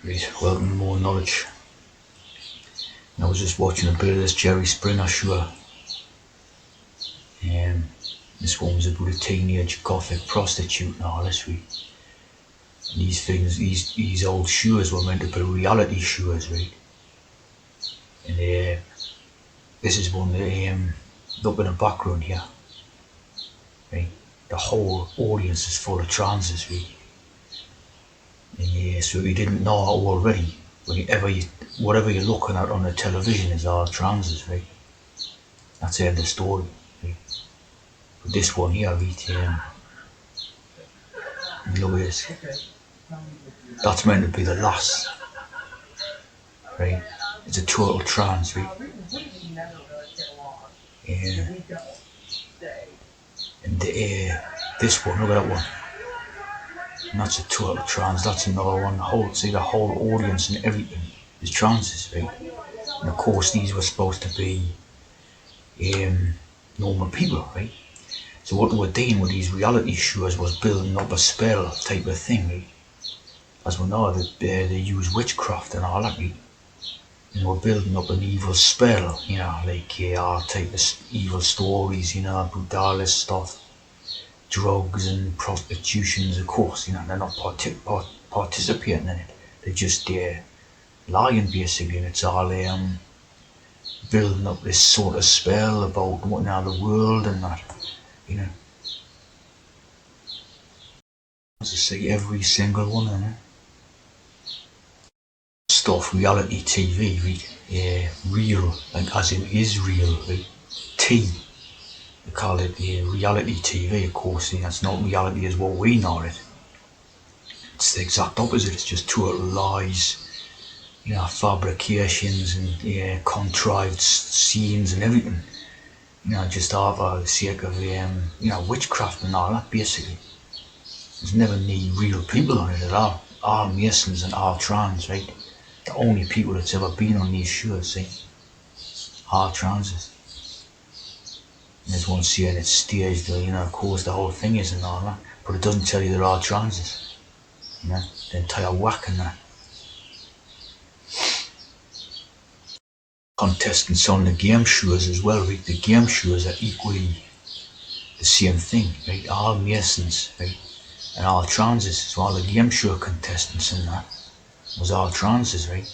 Right, welcome to more knowledge. And I was just watching a bit of this Jerry Springer show. This one was about a teenage gothic prostitute and all this week. And these things, these old shows were meant to be reality shows, right? And this is one that up in the background here, right? The whole audience is full of transes, right? And so if you didn't know it already, whatever you're looking at on the television is all transes, right? That's the end of the story, right? But this one here, right? Look at this. That's meant to be the last, right? It's a total trance, right? And this one, look at that one. And that's a total trance. That's another one. The whole audience and everything is trances, right? And of course, these were supposed to be normal people, right? So what they were doing with these reality shows was building up a spell type of thing, right? As we know, they use witchcraft and all that, right? And we're building up an evil spell, like all type of evil stories, about all this stuff. Drugs and prostitutions, of course, they're not participating in it. They're just lying, basically, and it's all building up this sort of spell about the world and that, As I say, every single one of them. Stuff, reality TV, right? Real, like as in is real, right? They call it reality TV, of course. It's not reality as what we know it. It's the exact opposite. It's just total lies, fabrications and contrived scenes and everything. Just all for the sake of witchcraft and all that. Basically, there's never any real people on it at all. All Masons and all trans, right? The only people that's ever been on these shows, see, all transes. And there's one saying it's staged, of course the whole thing is and all that, but it doesn't tell you they're all transes. The entire whack and that. Contestants on the game shows as well, right? The game shows are equally the same thing, right? All Masons, right? And all transes. So all the game show contestants and that was all transes, right?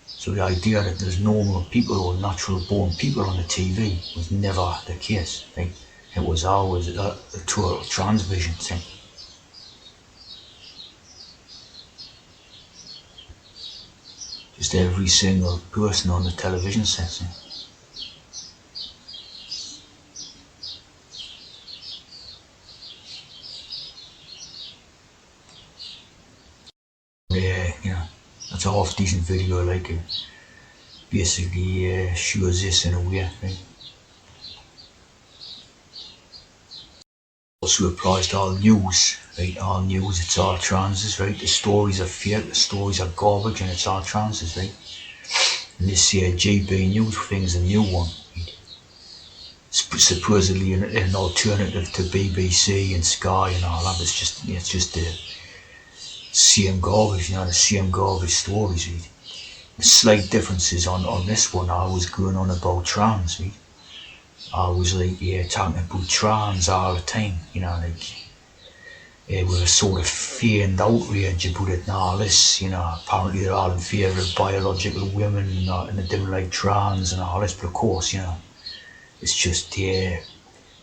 So the idea that there's normal people or natural born people on the TV was never the case, right? It was always a total trans vision thing. Just every single person on the television set. That's a half decent video, like it basically shows this in a way, right? Also applies to all news, right? All news, it's all transes, right? The stories are fake, the stories are garbage, and it's all transes, right? And this GB News thing's a new one, right? Supposedly an alternative to BBC and Sky and all that. It's just the same garbage, the same garbage stories, right? The slight differences on this one. I was going on about trans, right? I was talking about trans all the time, with a sort of feigned outrage about it and all this, apparently they're all in favour of biological women and they don't like trans and all this, but of course, it's just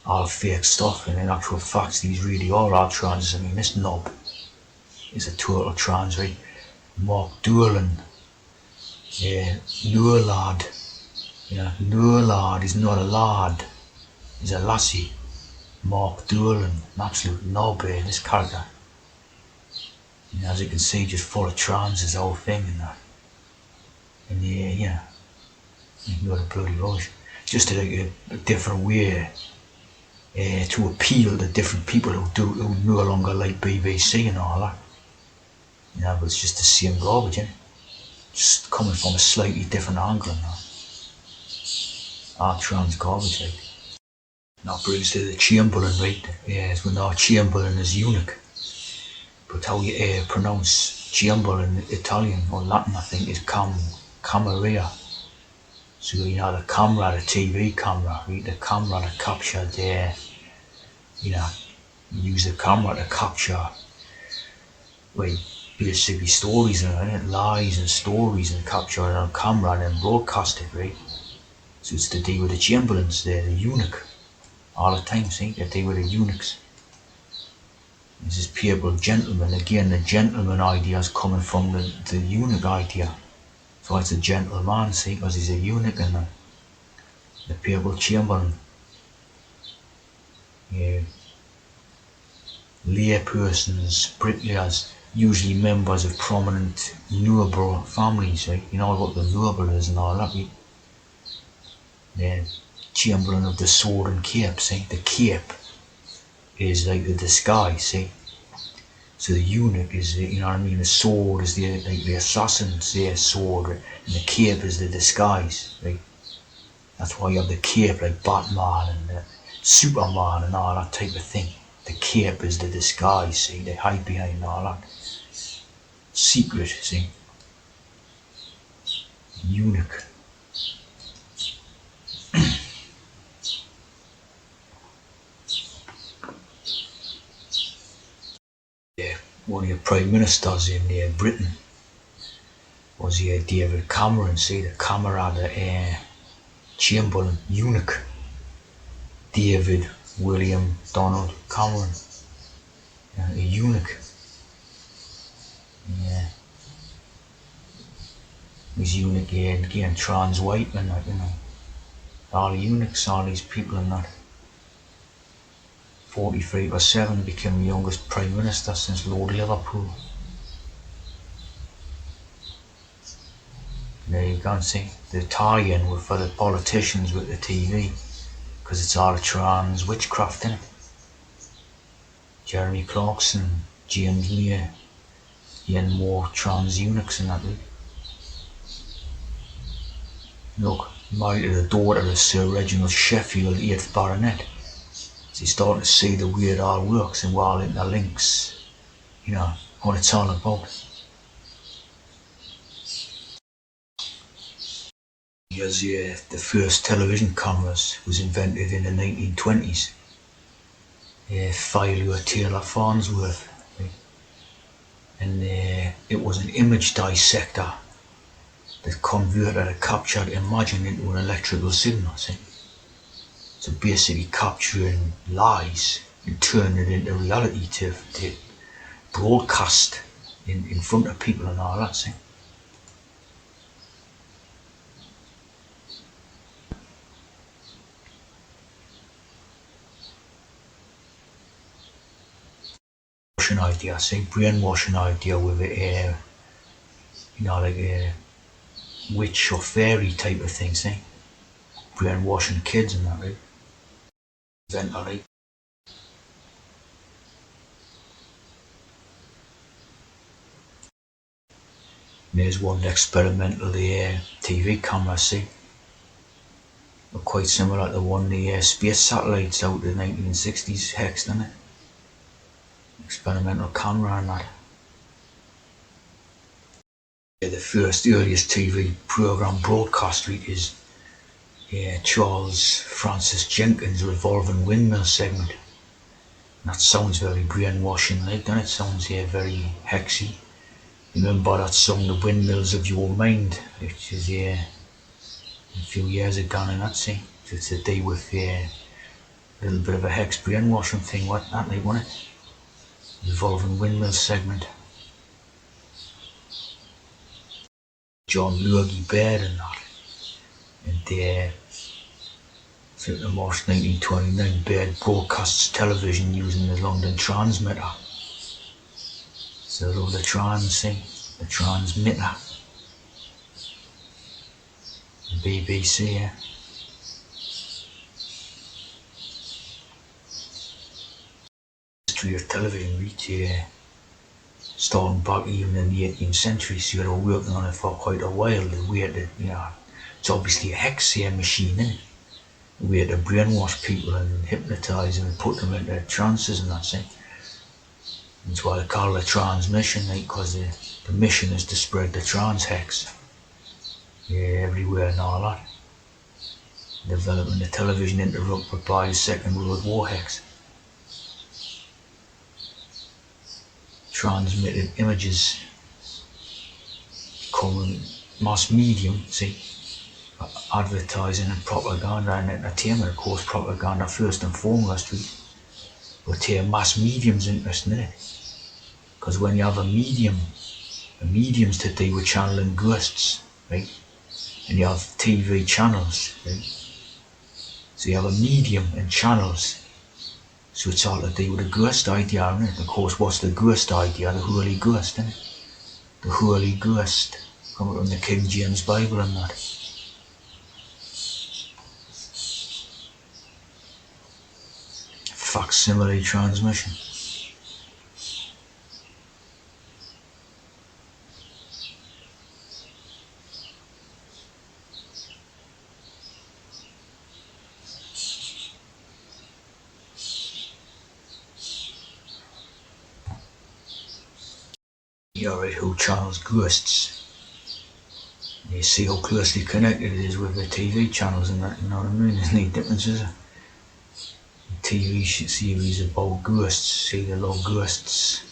all fake stuff, and in actual fact these really are all trans. I mean, this knob is a total trans, right? Mark Dolan, no lad, no lad, he's not a lad, he's a lassie. Mark Dolan, an absolute knob, this character. As you can see, just full of trans, this whole thing and that. And you got a bloody rush. Just a different way to appeal to different people who no longer like BBC and all that. But it's just the same garbage, just coming from a slightly different angle and that. Our trans garbage, like. That brings to the Chamberlain, right? As we know, Chamberlain is eunuch. But how you pronounce chamber in Italian or Latin, I think, is camera. So the camera, the TV camera, right? The camera that captured there, you know, use the camera to capture, well, basically stories and lies and stories and capture it on camera and then broadcast it, right? So it's to do with the chamberlains there, the eunuch, all the time, see, they deal with the eunuchs. This is peerable gentleman. Again, the gentleman idea is coming from the eunuch idea. So it's a gentleman, see, because he's a eunuch, and the peerable chamberlain. Yeah. Lay persons, bricklayers, usually members of prominent noble families, right? You know what the noble is and all that, right? The chamberlain of the sword and cape, see? The cape is like the disguise, see? So the eunuch is, you know what I mean? The sword is the assassin's their sword, right? And the cape is the disguise, right? That's why you have the cape like Batman and Superman and all that type of thing. The cape is the disguise, see? They hide behind all that. Secret, see? Eunuch. Yeah, one of the prime ministers in Britain was David Cameron, see? The camera, the Chamberlain, eunuch. David William Donald Cameron, a eunuch. Yeah. He's eunuch again, trans white man, like, you know. All eunuchs, all these people and that. 43%, became the youngest Prime Minister since Lord Liverpool. There you go and see. The tie-in for the politicians with the TV, because it's all trans witchcraft in it. Jeremy Clarkson, James Mayer, and more trans eunuchs in that league. Look, married to the daughter of Sir Reginald Sheffield, 8th Baronet. So you're starting to see the way it all works and what it interlinks, you know, what it's all about. Because the first television cameras was invented in the 1920s. Philo Taylor Farnsworth. Right? And it was an image dissector that converted a captured image into an electrical signal. See? So basically capturing lies and turning it into reality to broadcast in front of people and all that. See? Idea, say brainwashing idea with a you know, like a witch or fairy type of thing, say brainwashing kids and that, right? Inventor, right? There's one experimental TV camera, see, quite similar to the one the space satellites out in the 1960s hexed, isn't it? Experimental camera and that. The first earliest TV program broadcast is Charles Francis Jenkins' Revolving Windmill segment. And that sounds very brainwashing, like, doesn't it? Sounds very hexy. Remember that song, The Windmills of Your Mind, which is a few years ago, and that's it. It's to do with a little bit of a hex brainwashing thing, what that like, wasn't it? Revolving Windmill segment. John Logie Baird and that. And so in March 1929, Baird broadcasts television using the London transmitter. So the the transmitter. The BBC, yeah. History of television reach, starting back even in the 18th century, so they were working on it for quite a while. The way that, you know, it's obviously a hex machine, isn't it? The way to brainwash people and hypnotise them and put them into trances and that's it. That's why they call it a transmission, because the mission is to spread the trans hex, everywhere and all that. Developing the television interrupted by the Second World War hex. Transmitted images becoming mass medium, see, advertising and propaganda and entertainment. Of course, propaganda first and foremost, but mass medium's interesting, isn't it? Because when you have a medium's to do with channeling ghosts, right? And you have TV channels, right? So you have a medium and channels. So it's all to do with the ghost idea, isn't it? Of course, what's the ghost idea? The Holy Ghost, isn't it? The Holy Ghost, coming from the King James Bible and that. Facsimile transmission. You're right, who channels ghosts. You see how closely connected it is with the TV channels and that, you know what I mean? There's no difference, is there? TV series about ghosts, see, they love ghosts.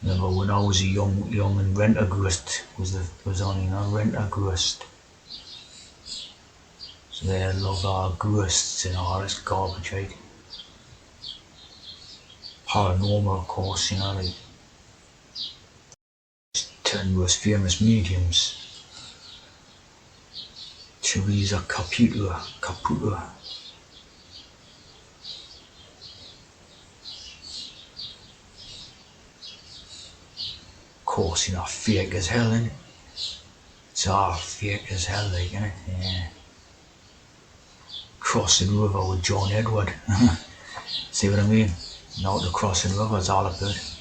Remember when I was a young and Rent a Ghost was on, you know, Rent a Ghost. So they love our ghosts and all this garbage, right? Paranormal, of course, you know, like 10 most famous mediums. Teresa Caputo. Of course, you know, fake as hell, innit? It's all fake as hell, like, innit? Yeah. Crossing River with John Edward. See what I mean? Now the Crossing River is all about.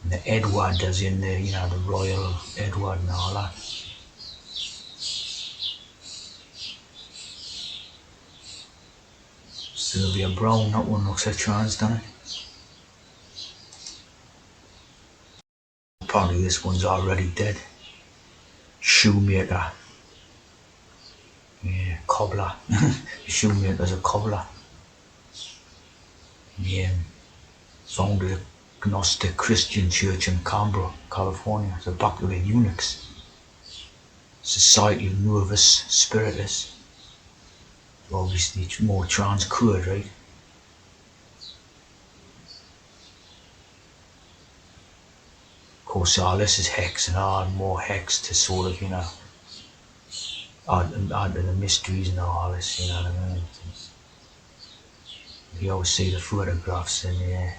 And the Edward as in the, you know, the Royal Edward and all that. Sylvia Brown, that one looks like trans, doesn't it? Apparently this one's already dead. Shoemaker. Yeah, cobbler. The shoemaker's a cobbler. Yeah, founded a Gnostic Christian church in Canberra, California. So back to the eunuchs. Societal nervous spiritists. Obviously it's more trans code, right? Of course all this is hex and add more hex to sort of, you know, add to the mysteries and all this, you know what I mean? You always see the photographs and yeah,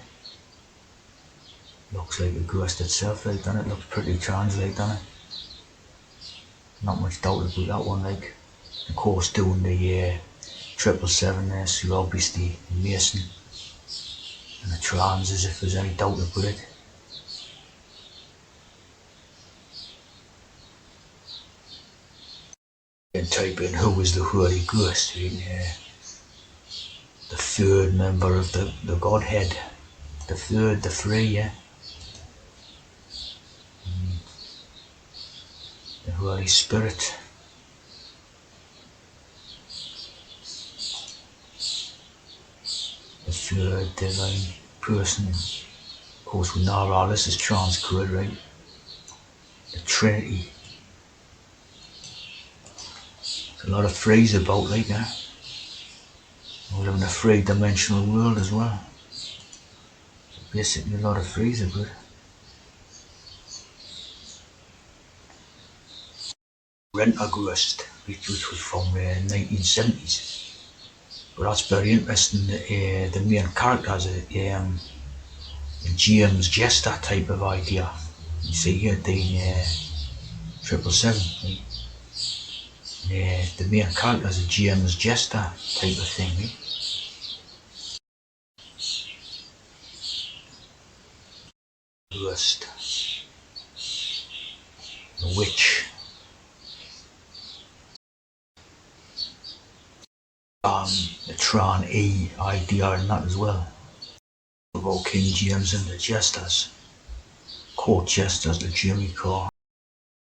looks like a ghost itself, like, doesn't it? Looks pretty trans, like, doesn't it? Not much doubt about that one, like. Of course doing the 777 there, so obviously Mason and the trans, as if there's any doubt about it. And type in who is the Holy Ghost, right? Yeah. The third member of the Godhead. The three, yeah. The Holy Spirit. The third divine person. Of course we know all this is trans code, right? The Trinity. There's a lot of phrase about, like, we live in a three-dimensional world as well. So basically a lot of phrase about it. Rent a Ghost, which was from the 1970s. But that's very interesting. The main character is a James Jester type of idea. You see here the 777. The main character is a James Jester type of thing. Right? Ghost, the witch. The Tron E idea and that as well. about King James and the jesters, court jesters that Jimmy called.